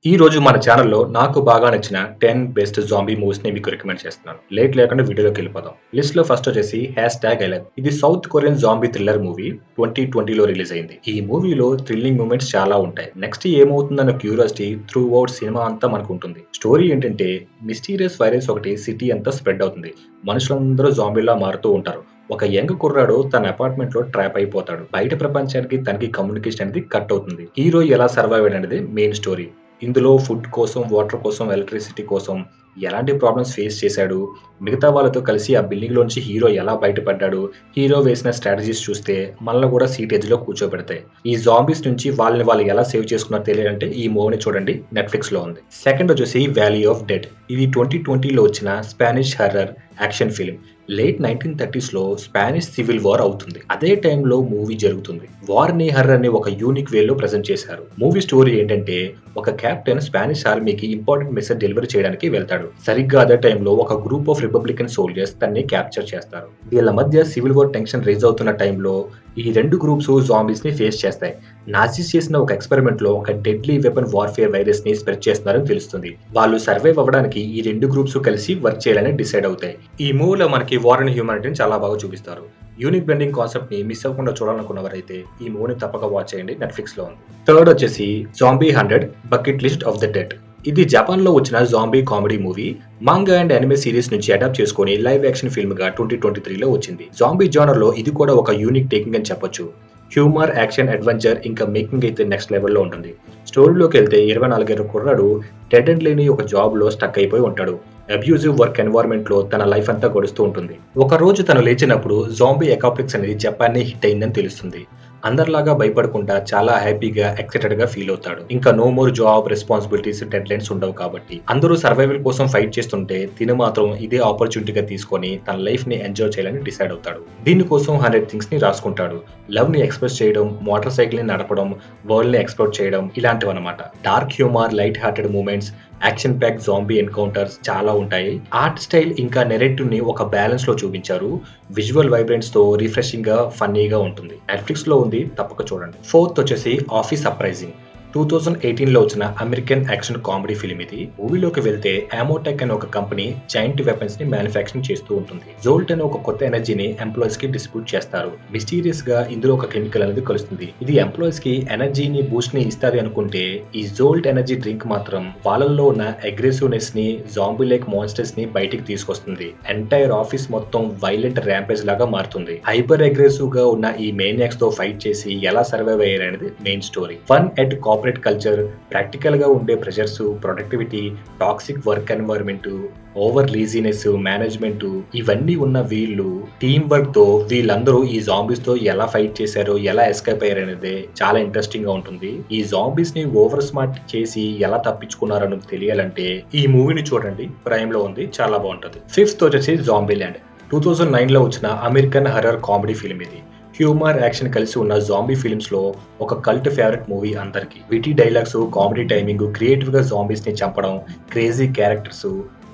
ఈ రోజు మన ఛానల్‌లో నాకు బాగా నచ్చిన 10 బెస్ట్ జాంబీ మూవీస్‌ని మీకు రికమెండ్ చేస్తున్నాను. లేట్ లేకుండా వీడియోలోకెళ్ళిపోదాం. లిస్ట్‌లో ఫస్ట్ వచ్చేసి #11 ఇది south Korean zombie thriller movie 2020లో రిలీజ్ అయింది. ఈ మూవీలో థ్రిల్లింగ్ మూమెంట్స్ చాలా ఉంటాయి. నెక్స్ట్ ఏమవుతుందన్న క్యూరియాసిటీ త్రూ ఔట్ సినిమా అంతా మనకుంటుంది. స్టోరీ ఏంటంటే మిస్టీరియస్ వైరస్ ఒకటి సిటీ అంతా స్ప్రెడ్ అవుతుంది. మనుషులందరూ జాంబీలా మారుతూ ఉంటారు. ఒక యంగ్ కుర్రాడు తన అపార్ట్మెంట్ లో ట్రాప్ అయిపోతాడు. బయట ప్రపంచానికి తనకి కమ్యూనికేషన్ అనేది కట్ అవుతుంది. హీరో ఎలా సర్వైవ్ అనేది మెయిన్ స్టోరీ. ఇందులో ఫుడ్ కోసం, వాటర్ కోసం, ఎలక్ట్రిసిటీ కోసం ఎలాంటి ప్రాబ్లమ్స్ ఫేస్ చేశాడు, మిగతా వాళ్ళతో కలిసి ఆ బిల్డింగ్‌లోంచి హీరో ఎలా బయటపడ్డాడు, హీరో వేసిన స్ట్రాటజీస్ చూస్తే మనల్ని కూడా సీట్ ఎడ్జ్‌లో కూర్చోబెడతాయి. ఈ జాంబీస్ నుంచి వాళ్ళని వాళ్ళు ఎలా సేవ్ చేసుకున్నారో తెలియాలంటే ఈ మూవీని చూడండి. నెట్‌ఫ్లిక్స్‌లో ఉంది. సెకండ్ వచ్చేసి 'వ్యాలీ ఆఫ్ డెడ్' ఇది 2020లో వచ్చిన Spanish horror action film. Late 1930స్‌లో స్పానిష్ సివిల్ వార్ అవుతుంది. అదే టైంలో మూవీ జరుగుతుంది. వార్‌ని, హారర్‌ని ఒక యూనిక్ వేలో ప్రెజెంట్ చేశారు. మూవీ స్టోరీ ఏంటంటే ఒక కెప్టెన్ స్పానిష్ ఆర్మీకి ఇంపార్టెంట్ మెసేజ్ డెలివరీ చేయడానికి వెళ్తాడు. సరిగ్గా అదే టైంలో ఒక గ్రూప్ ఆఫ్ రిపబ్లికన్ సోల్జర్స్ తనని క్యాప్చర్ చేస్తారు. వీళ్ళ మధ్య సివిల్ వార్ టెన్షన్ రైజ్ అవుతున్న టైంలో ఈ రెండు గ్రూప్స్ జాంబీస్ ని ఫేస్ చేస్తాయి. నాజీస్ చేసిన ఒక ఎక్స్పెరిమెంట్ లో ఒక డెడ్లీ వెపన్ వార్ఫేర్ వైరస్ ని స్ప్రెడ్ చేస్తున్నారని తెలుస్తుంది. వాళ్ళు సర్వైవ్ అవ్వడానికి ఈ రెండు గ్రూప్స్ కలిసి వర్క్ చేయాలని డిసైడ్ అవుతాయి. ఈ మూవీలో మనకి వార్ అండ్ హ్యూమానిటీని చాలా బాగా చూపిస్తారు. యూనిక్ బ్లెండింగ్ కాన్సెప్ట్ ని మిస్ అవ్వకుండా చూడాలనుకున్నవారైతే ఈ మూవీని తప్పక వాచ్ చేయండి. నెట్‌ఫ్లిక్స్ లో ఉంది. థర్డ్ వచ్చేసి 'zombie 100 bucket list of the dead' ఇది జపాన్ లో వచ్చిన zombie comedy movie. Manga and anime series నుంచి అడాప్ట్ చేసుకొని లైవ్ యాక్షన్ ఫిల్మ్ గా 2023లో వచ్చింది. జాంబీ జానర్ లో ఇది కూడా ఒక యూనిక్ టేకింగ్ అని చెప్పొచ్చు. హ్యూమర్, యాక్షన్, అడ్వెంచర్ ఇంకా మేకింగ్ అయితే నెక్స్ట్ లెవెల్లో ఉంటుంది. స్టోరీలోకి వెళ్తే 24 ఏళ్ల కుర్రాడు డెడ్ ఎండ్ లేని ఒక జాబ్ లో స్టక్ అయిపోయి ఉంటాడు. అబ్యూజివ్ వర్క్ ఎన్వైరన్మెంట్ లో తన లైఫ్ అంతా గడుస్తూ ఉంటుంది. ఒక రోజు తను లేచినప్పుడు జాంబీ అకాప్లిక్స్ అనేది జపాన్ ని హిట్ అయిందని తెలుస్తుంది. అందరిలాగా భయపడకుండా చాలా హ్యాపీగా, ఎక్సైటెడ్ గా ఫీల్ అవుతాడు. ఇంకా no more job responsibilities, deadlines ఉండవు కాబట్టి అందరూ సర్వైవల్ కోసం ఫైట్ చేస్తుంటే తిను మాత్రం ఇదే ఆపర్చునిటీగా తీసుకొని తన లైఫ్ ని ఎంజాయ్ చేయాలని డిసైడ్ అవుతాడు. దీనికోసం 100 థింగ్స్ ని రాసుకుంటాడు. లవ్ ని ఎక్స్ప్రెస్ చేయడం, మోటార్ సైకిల్ ని నడపడం, వరల్డ్ ని ఎక్స్ప్లోర్ చేయడం ఇలాంటివన్నమాట. Dark humour, light hearted moments, action pack zombie encounters చాలా ఉంటాయి. ఆర్ట్ స్టైల్ ఇంకా నెరేటివ్ ని ఒక బ్యాలెన్స్ లో చూపించారు. విజువల్ వైబ్రెన్స్ తో రిఫ్రెషింగ్ గా, ఫన్నీగా ఉంటుంది. నెట్‌ఫ్లిక్స్ లో ఉంది, తప్పక చూడండి. ఫోర్త్ వచ్చేసి 'ఆఫీస్ అప్రైజింగ్' 2018లో వచ్చిన అమెరికన్ యాక్షన్ కామెడీ ఫిల్మ్ ఇది. మూవీలోకి వెళ్తే అమోటెక్ అనే ఒక కంపెనీ జైంట్ వెపన్స్ ని మ్యానుఫ్యాక్చరింగ్ చేస్తూ ఉంటుంది. జోల్ట్ అనే ఒక కొత్త ఎనర్జీని ఎంప్లాయీస్ కి డిస్ట్రిబ్యూట్ చేస్తారు. మిస్టీరియస్ గా ఇందులో ఒక కెమికల్ అనేది కలుస్తుంది. ఇది ఎంప్లాయీస్ కి ఎనర్జీని, బూస్ట్ ని ఇస్తాది అనుకుంటే ఈ జోల్ట్ ఎనర్జీ డ్రింక్ మాత్రం వాళ్ళల్లో ఉన్న అగ్రెసివ్నెస్ ని, జాంబీ లైక్ మాన్స్టర్స్ ని బయటికి తీసుకొస్తుంది. ఎంటైర్ ఆఫీస్ మొత్తం వైలెంట్ ర్యాంపేజ్ లాగా మారుతుంది. హైపర్ అగ్రెసివ్ గా ఉన్న ఈ మేనియాక్స్ తో ఫైట్ చేసి ఎలా సర్వైవ్ అయ్యారనేది main story. Fun at corporate culture, practical గా ఉండే pressures, productivity, toxic work environment, over laziness, management ఇవన్నీ ఉన్న వీళ్ళు టీమ్ వర్క్ తో వీళ్ళందరూ ఈ జాంబీస్ తో ఎలా ఫైట్ చేశారో, ఎలా ఎస్కేప్ అయ్యారు అనేది చాలా ఇంట్రెస్టింగ్ గా ఉంటుంది. ఈ జాంబీస్ ని ఓవర్ స్మార్ట్ చేసి ఎలా తప్పించుకున్నారని తెలియాలంటే ఈ మూవీని చూడండి. ప్రైమ్ లో ఉంది, చాలా బాగుంటది. ఫిఫ్త్ వచ్చేసి 'జాంబీల్యాండ్' 2009లో వచ్చిన అమెరికన్ హర్రర్ కామెడీ ఫిల్మ్ ఇది. హ్యూమర్, యాక్షన్ కలిసి ఉన్న జాంబీ ఫిల్మ్స్ లో ఒక కల్ట్ ఫేవరెట్ మూవీ అందరికి. Witty dialogues, comedy timing, creative గా జాంబీస్ ని చంపడం, క్రేజీ క్యారెక్టర్స్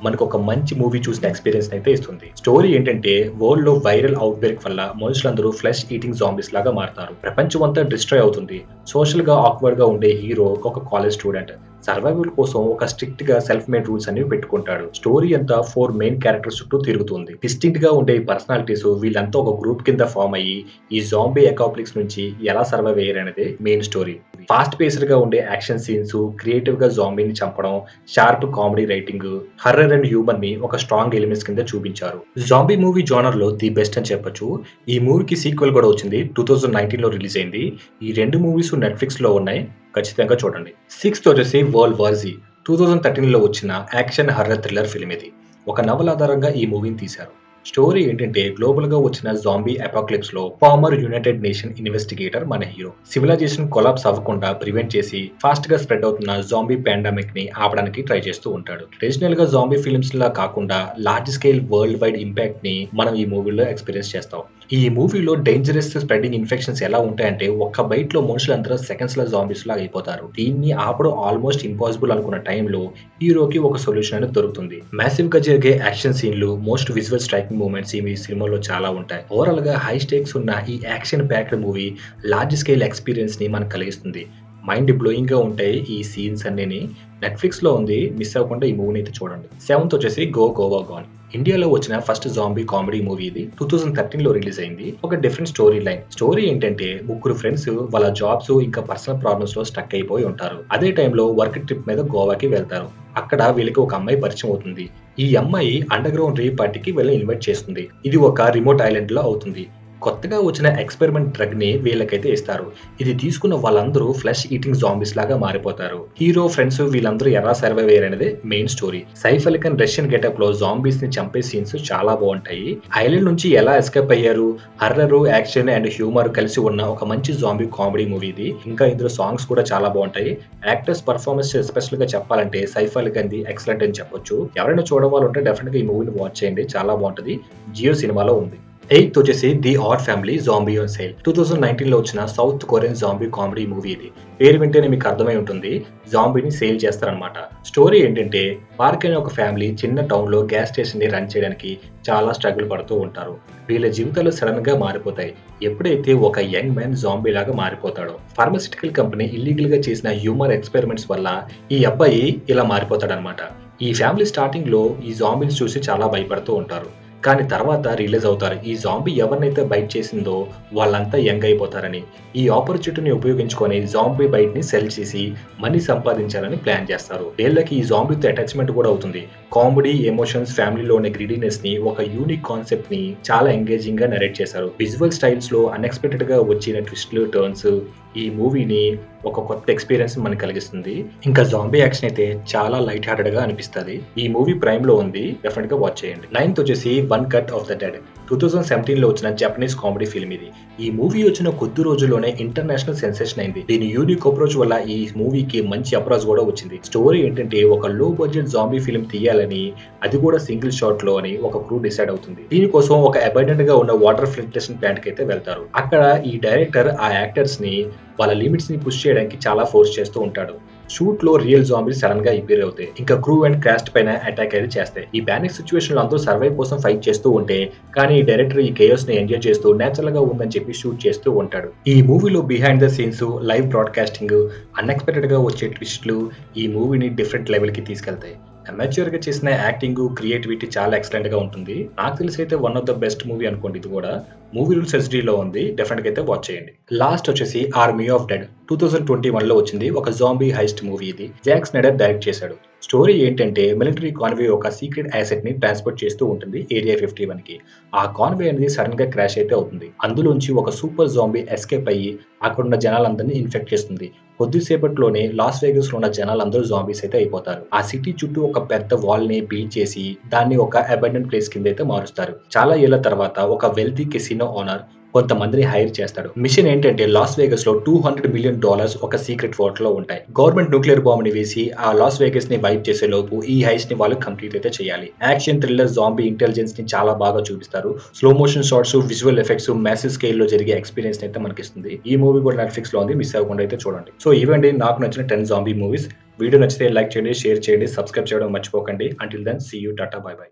మనకు ఒక మంచి మూవీ చూసిన ఎక్స్పీరియన్స్ అయితే ఇస్తుంది. స్టోరీ ఏంటంటే వరల్డ్ లో వైరల్ అవుట్ బ్రేక్ వల్ల మనుషులందరూ ఫ్లెష్ ఈటింగ్ జాంబీస్ లాగా మారుతారు. ప్రపంచం అంతా డిస్ట్రాయ్ అవుతుంది. సోషల్ గా ఆక్వర్డ్ గా ఉండే హీరో ఒక కాలేజ్ స్టూడెంట్ సర్వైవల్ కోసం ఒక స్ట్రిక్ట్ గా సెల్ఫ్ మేడ్ రూల్స్ అనేవి పెట్టుకుంటాడు. స్టోరీ అంతా 4 మెయిన్ క్యారెక్టర్స్ చుట్టూ తిరుగుతుంది. డిస్టింక్ట్ గా ఉండే పర్సనాలిటీస్ వీళ్ళంతా ఒక గ్రూప్ కింద ఫామ్ అయ్యి ఈ జాంబీ అకాప్లిక్స్ నుంచి ఎలా సర్వైవ్ అయ్యారనేది మెయిన్ స్టోరీ. ఫాస్ట్ పేస్డ్ గా ఉండే యాక్షన్ సీన్స్, క్రియేటివ్ గా జాంబీని చంపడం, sharp comedy writing, horror and humour ని ఒక స్ట్రాంగ్ ఎలిమెంట్స్ కింద చూపించారు. జాంబీ మూవీ జోనర్ లో ది బెస్ట్ అని చెప్పొచ్చు. ఈ మూవీకి సీక్వెల్ కూడా వచ్చింది. 2019లో రిలీజ్ అయింది. ఈ రెండు మూవీస్ నెట్‌ఫ్లిక్స్ లో ఉన్నాయి. ఖచ్చితంగా చూడండి. సిక్స్త్ వచ్చేసి 'వరల్డ్ వార్ జీ' 2013లో వచ్చిన యాక్షన్ హర్రర్ థ్రిల్లర్ ఫిల్మ్ ఇది. ఒక నవల ఆధారంగా ఈ మూవీని తీశారు. స్టోరీ ఏంటంటే గ్లోబల్ గా వచ్చిన జాంబీ అపాక్లిప్స్ లో ఫార్మర్ యునైటెడ్ నేషన్ ఇన్వెస్టిగేటర్ మన హీరో సివిలైజేషన్ కొలాప్స్ అవ్వకుండా ప్రివెంట్ చేసి ఫాస్ట్ గా స్ప్రెడ్ అవుతున్న జాంబీ పాండమిక్ ని ఆపడానికి ట్రై చేస్తూ ఉంటాడు. ట్రెడిషనల్ గా జాంబీ ఫిల్మ్స్ లా కాకుండా large scale world wide impact ని మనం ఈ మూవీలో ఎక్స్పీరియన్స్ చేస్తాం. ఈ మూవీలో డేంజరస్ స్ప్రెడింగ్ ఇన్ఫెక్షన్స్ ఎలా ఉంటాయంటే ఒక్క బైట్ లో మనుషులందరూ సెకండ్స్ లో జాంబీస్ లాగా అయిపోతారు. దీన్ని ఆపడం ఆల్మోస్ట్ ఇంపాసిబుల్ అనుకున్న టైంలో హీరోకి ఒక సొల్యూషన్ అనేది దొరుకుతుంది. మ్యాసివ్ గా జరిగే యాక్షన్ సీన్లు, మోస్ట్ విజువల్ స్ట్రైకింగ్ మూమెంట్స్ ఈ సినిమాలో చాలా ఉంటాయి. ఓవరాల్ గా హై స్టేక్స్ ఉన్న ఈ action packed movie large scale experience ని మనకు కలిగిస్తుంది. మైండ్ బ్లోయింగ్ గా ఉంటాయి ఈ సీన్స్ అన్నిని. నెట్‌ఫ్లిక్స్‌లో ఉంది. మిస్ అవ్వకుండా ఈ మూవీని అయితే చూడండి. సెవెంత్ వచ్చేసి 'గోవా గాన్'. ఇండియాలో వచ్చిన ఫస్ట్ జాంబీ కామెడీ మూవీ ఇది. 2013లో రిలీజ్ అయింది. ఒక డిఫరెంట్ స్టోరీ లైన్. స్టోరీ ఏంటంటే ముగ్గురు ఫ్రెండ్స్ వాళ్ళ జాబ్స్ ఇంకా పర్సనల్ ప్రాబ్లమ్స్‌లో స్టక్ అయిపోయి ఉంటారు. అదే టైంలో వర్క్ ట్రిప్ మీద గోవాకి వెళ్తారు. అక్కడ వీళ్ళకి ఒక అమ్మాయి పరిచయం అవుతుంది. ఈ అమ్మాయి అండర్ గ్రౌండ్ రేవ్ పార్టీకి వీళ్ళని ఇన్వైట్ చేస్తుంది. ఇది ఒక రిమోట్ ఐలాండ్‌లో అవుతుంది. కొత్తగా వచ్చిన ఎక్స్‌పెరిమెంట్ డ్రగ్‌ని వీళ్ళకైతే ఇస్తారు. ఇది తీసుకున్న వాళ్ళందరూ ఫ్లెష్ ఈటింగ్ జాంబీస్ లాగా మారిపోతారు. హీరో, ఫ్రెండ్స్ వీళ్ళందరూ ఎలా సర్వైవ్ అయ్యారనేదే main story. Saif Ali Khan Russian గెటప్‌లో జాంబీస్‌ని చంపే సీన్స్ చాలా బావుంటాయి. ఐలాండ్ నుంచి ఎలా ఎస్కేప్ అయ్యారు, హర్రర్, యాక్షన్ అండ్ హ్యూమర్ కలిసి ఉన్న ఒక మంచి జాంబీ కామెడీ మూవీ ఇది. ఇంకా ఇందులో సాంగ్స్ కూడా చాలా బావుంటాయి. యాక్టర్స్ పెర్ఫార్మన్స్ ఎస్పెషల్‌గా చెప్పాలంటే సైఫ్ అలీ ఖాన్‌ది ఎక్సలెంట్ అని చెప్పొచ్చు. ఎవరైనా చూడవాలంటే డెఫినెట్‌గా ఈ మూవీని వాచ్ చేయండి. చాలా బావుంటది. జియో సినిమాలో ఉంది. ఎయిత్ వచ్చేసి 'the odd family zombie on sale'. 2019లో వచ్చిన south Korean zombie comedy movie ఇది. పేరు వింటేనే మీకు అర్థమై ఉంటుంది. జాంబీని సేల్ చేస్తారనమాట. స్టోరీ ఏంటంటే పార్క్ అనే ఒక ఫ్యామిలీ చిన్న టౌన్‌లో గ్యాస్ స్టేషన్‌ని రన్ చేయడానికి చాలా స్ట్రగుల్ పడుతూ ఉంటారు. వీళ్ళ జీవితాలు సడెన్‌గా మారిపోతాయి. ఎప్పుడైతే ఒక యంగ్ మ్యాన్ జాంబీ లాగా మారిపోతాడో. ఫార్మాస్యూటికల్ కంపెనీ ఇల్లీగల్‌గా చేసిన హ్యూమర్ ఎక్స్‌పెరిమెంట్స్ వల్ల ఈ అబ్బాయి ఇలా మారిపోతాడనమాట. ఈ ఫ్యామిలీ స్టార్టింగ్‌లో ఈ జాంబీని చూసి చాలా భయపడుతూ ఉంటారు. కానీ తర్వాత రియలైజ్ అవుతారు. ఈ జాంబీ ఎవరినైతే బైట్ చేసిందో వాళ్ళంతా యంగ్ అయిపోతారని. ఈ ఆపర్చునిటీని ఉపయోగించుకొని జాంబీ బైట్‌ని సెల్ చేసి మనీ సంపాదించాలని ప్లాన్ చేస్తారు. వీళ్ళకి ఈ జాంబీతో అటాచ్‌మెంట్ కూడా అవుతుంది. కామెడీ, ఎమోషన్స్, ఫ్యామిలీలో ఉన్న గ్రీడీనెస్‌ని ఒక యూనిక్ కాన్సెప్ట్‌ని చాలా ఎంగేజింగ్‌గా నరేట్ చేశారు. విజువల్ స్టైల్స్‌లో అన్‌ఎక్స్‌పెక్టెడ్‌గా వచ్చిన ట్విస్ట్‌లు, టర్న్స్ ఈ మూవీని ఒక కొత్త ఎక్స్‌పీరియన్స్ మనకు కలిగిస్తుంది. ఇంకా జాంబీ యాక్షన్ అయితే చాలా లైట్ హార్టెడ్‌గా అనిపిస్తది. ఈ మూవీ ప్రైమ్‌లో ఉంది. డెఫినెట్‌గా వాచ్ చేయండి. నైన్త్ వచ్చేసి 'one cut of the dead'. 2017లో వచ్చిన జపనీస్ కామెడీ ఫిల్మ్ ఇది. ఈ మూవీ వచ్చిన కొద్ది రోజుల్లోనే ఇంటర్నేషనల్ సెన్సేషన్ అయింది. దీని యూనిక్ అప్రోచ్ వల్ల ఈ మూవీకి మంచి అప్రోచ్ కూడా వచ్చింది. స్టోరీ ఏంటంటే ఒక లో బడ్జెట్ జాంబీ ఫిల్మ్ తీయాలని, అది కూడా సింగిల్ షాట్ లో అని ఒక క్రూ డిసైడ్ అవుతుంది. దీనికోసం ఒక అబాండన్డ్ గా ఉన్న వాటర్ ఫిల్టరేషన్ ప్లాంట్ కి అయితే వెళ్తారు. అక్కడ ఈ డైరెక్టర్ ఆ యాక్టర్స్ ని వాళ్ళ లిమిట్స్ ని పుష్ చేయడానికి చాలా ఫోర్స్ చేస్తూ ఉంటాడు. షూట్ లో రియల్ జాంబీస్ సడన్ గా అపియర్ అవుతాయి. ఇంకా క్రూ అండ్ కాస్ట్ పైన అటాక్ అయితే చేస్తాయి. ఈ పానిక్ సిచ్యువేషన్ లో అందరూ సర్వైవ్ కోసం ఫైట్ చేస్తూ ఉంటే, కానీ ఈ డైరెక్టర్ ఈ కేయోస్ ని ఎంజాయ్ చేస్తూ నేచురల్ గా ఉందని చెప్పి షూట్ చేస్తూ ఉంటాడు. ఈ మూవీలో behind the scenes, live broadcasting, unexpected గా వచ్చే ట్విస్ట్లు ఈ మూవీని డిఫరెంట్ లెవెల్ కి తీసుకెళ్తాయి. అమెచ్యూర్ గా చేసిన యాక్టింగ్, క్రియేటివిటీ చాలా ఎక్సలెంట్ గా ఉంటుంది. నాకు తెలిసి అయితే one of the best movie అనుకోండి ఇది కూడా. మూవీ రూల్స్ హెచ్‌డీలో ఉంది. డెఫినెట్‌గా అయితే వాచ్ చేయండి. లాస్ట్ వచ్చేసి 'ఆర్మీ ఆఫ్ డెడ్'. 2021లో వచ్చింది. ఒక జాంబీ హైస్ట్ మూవీ ఇది. జాక్ స్నైడర్ డైరెక్ట్ చేశాడు. స్టోరీ ఏంటంటే మిలిటరీ కాన్వే ఒక సీక్రెట్ యాసెట్ ని ట్రాన్స్‌పోర్ట్ చేస్తూ ఉంటుంది ఏరియా 51కి. ఆ కాన్వే అనేది సడెన్ గా క్రాష్ అయితే అవుతుంది. అందులోంచి ఒక సూపర్ జాంబీ ఎస్కేప్ అయ్యి అక్కడున్న జనాలందరిని ఇన్ఫెక్ట్ చేస్తుంది. కొద్దిసేపట్లోనే లాస్ వేగస్‌లో ఉన్న జనాలందరూ జాంబీస్ అయితే అయిపోతారు. ఆ సిటీ చుట్టూ ఒక పెద్ద వాల్‌ని బిల్డ్ చేసి దాన్ని ఒక అబాండన్డ్ ప్లేస్ కింద అయితే మారుస్తారు. చాలా ఏళ్ల తర్వాత ఒక వెల్తీ కెసినో ఓనర్ కొంతమందిని హైర్ చేస్తాడు. మిషన్ ఏంటంటే లాస్ వేగస్ లో $200 మిలియన్ ఒక సీక్రెట్ వాటర్ లో ఉంటాయి. గవర్నమెంట్ న్యూక్లియర్ బాంబ్ ని వేసి ఆ లాస్ వేగస్ ని వైప్ చేసే లోపు ఈ హైస్ట్ ని వాళ్ళు కంప్లీట్ అయితే చేయాలి. యాక్షన్, థ్రిల్లర్, జాంబీ ఇంటెలిజెన్స్ ని చాలా బాగా చూపిస్తారు. Slow motion shots, visual effects, massive scale లో జరిగే ఎక్స్పీరియన్స్ అయితే మనకిస్తుంది. ఈ మూవీ కూడా నెట్‌ఫ్లిక్స్ లో ఉంది. మిస్ అవ్వకుండా అయితే చూడండి. సో ఇవండి నాకు నచ్చిన 10 జాంబీ మూవీస్. వీడియో నచ్చితే లైక్ చేయండి, షేర్ చేయండి, సబ్స్క్రైబ్ చేయడం మర్చిపోకండి. Until then see you. Tata, bye by.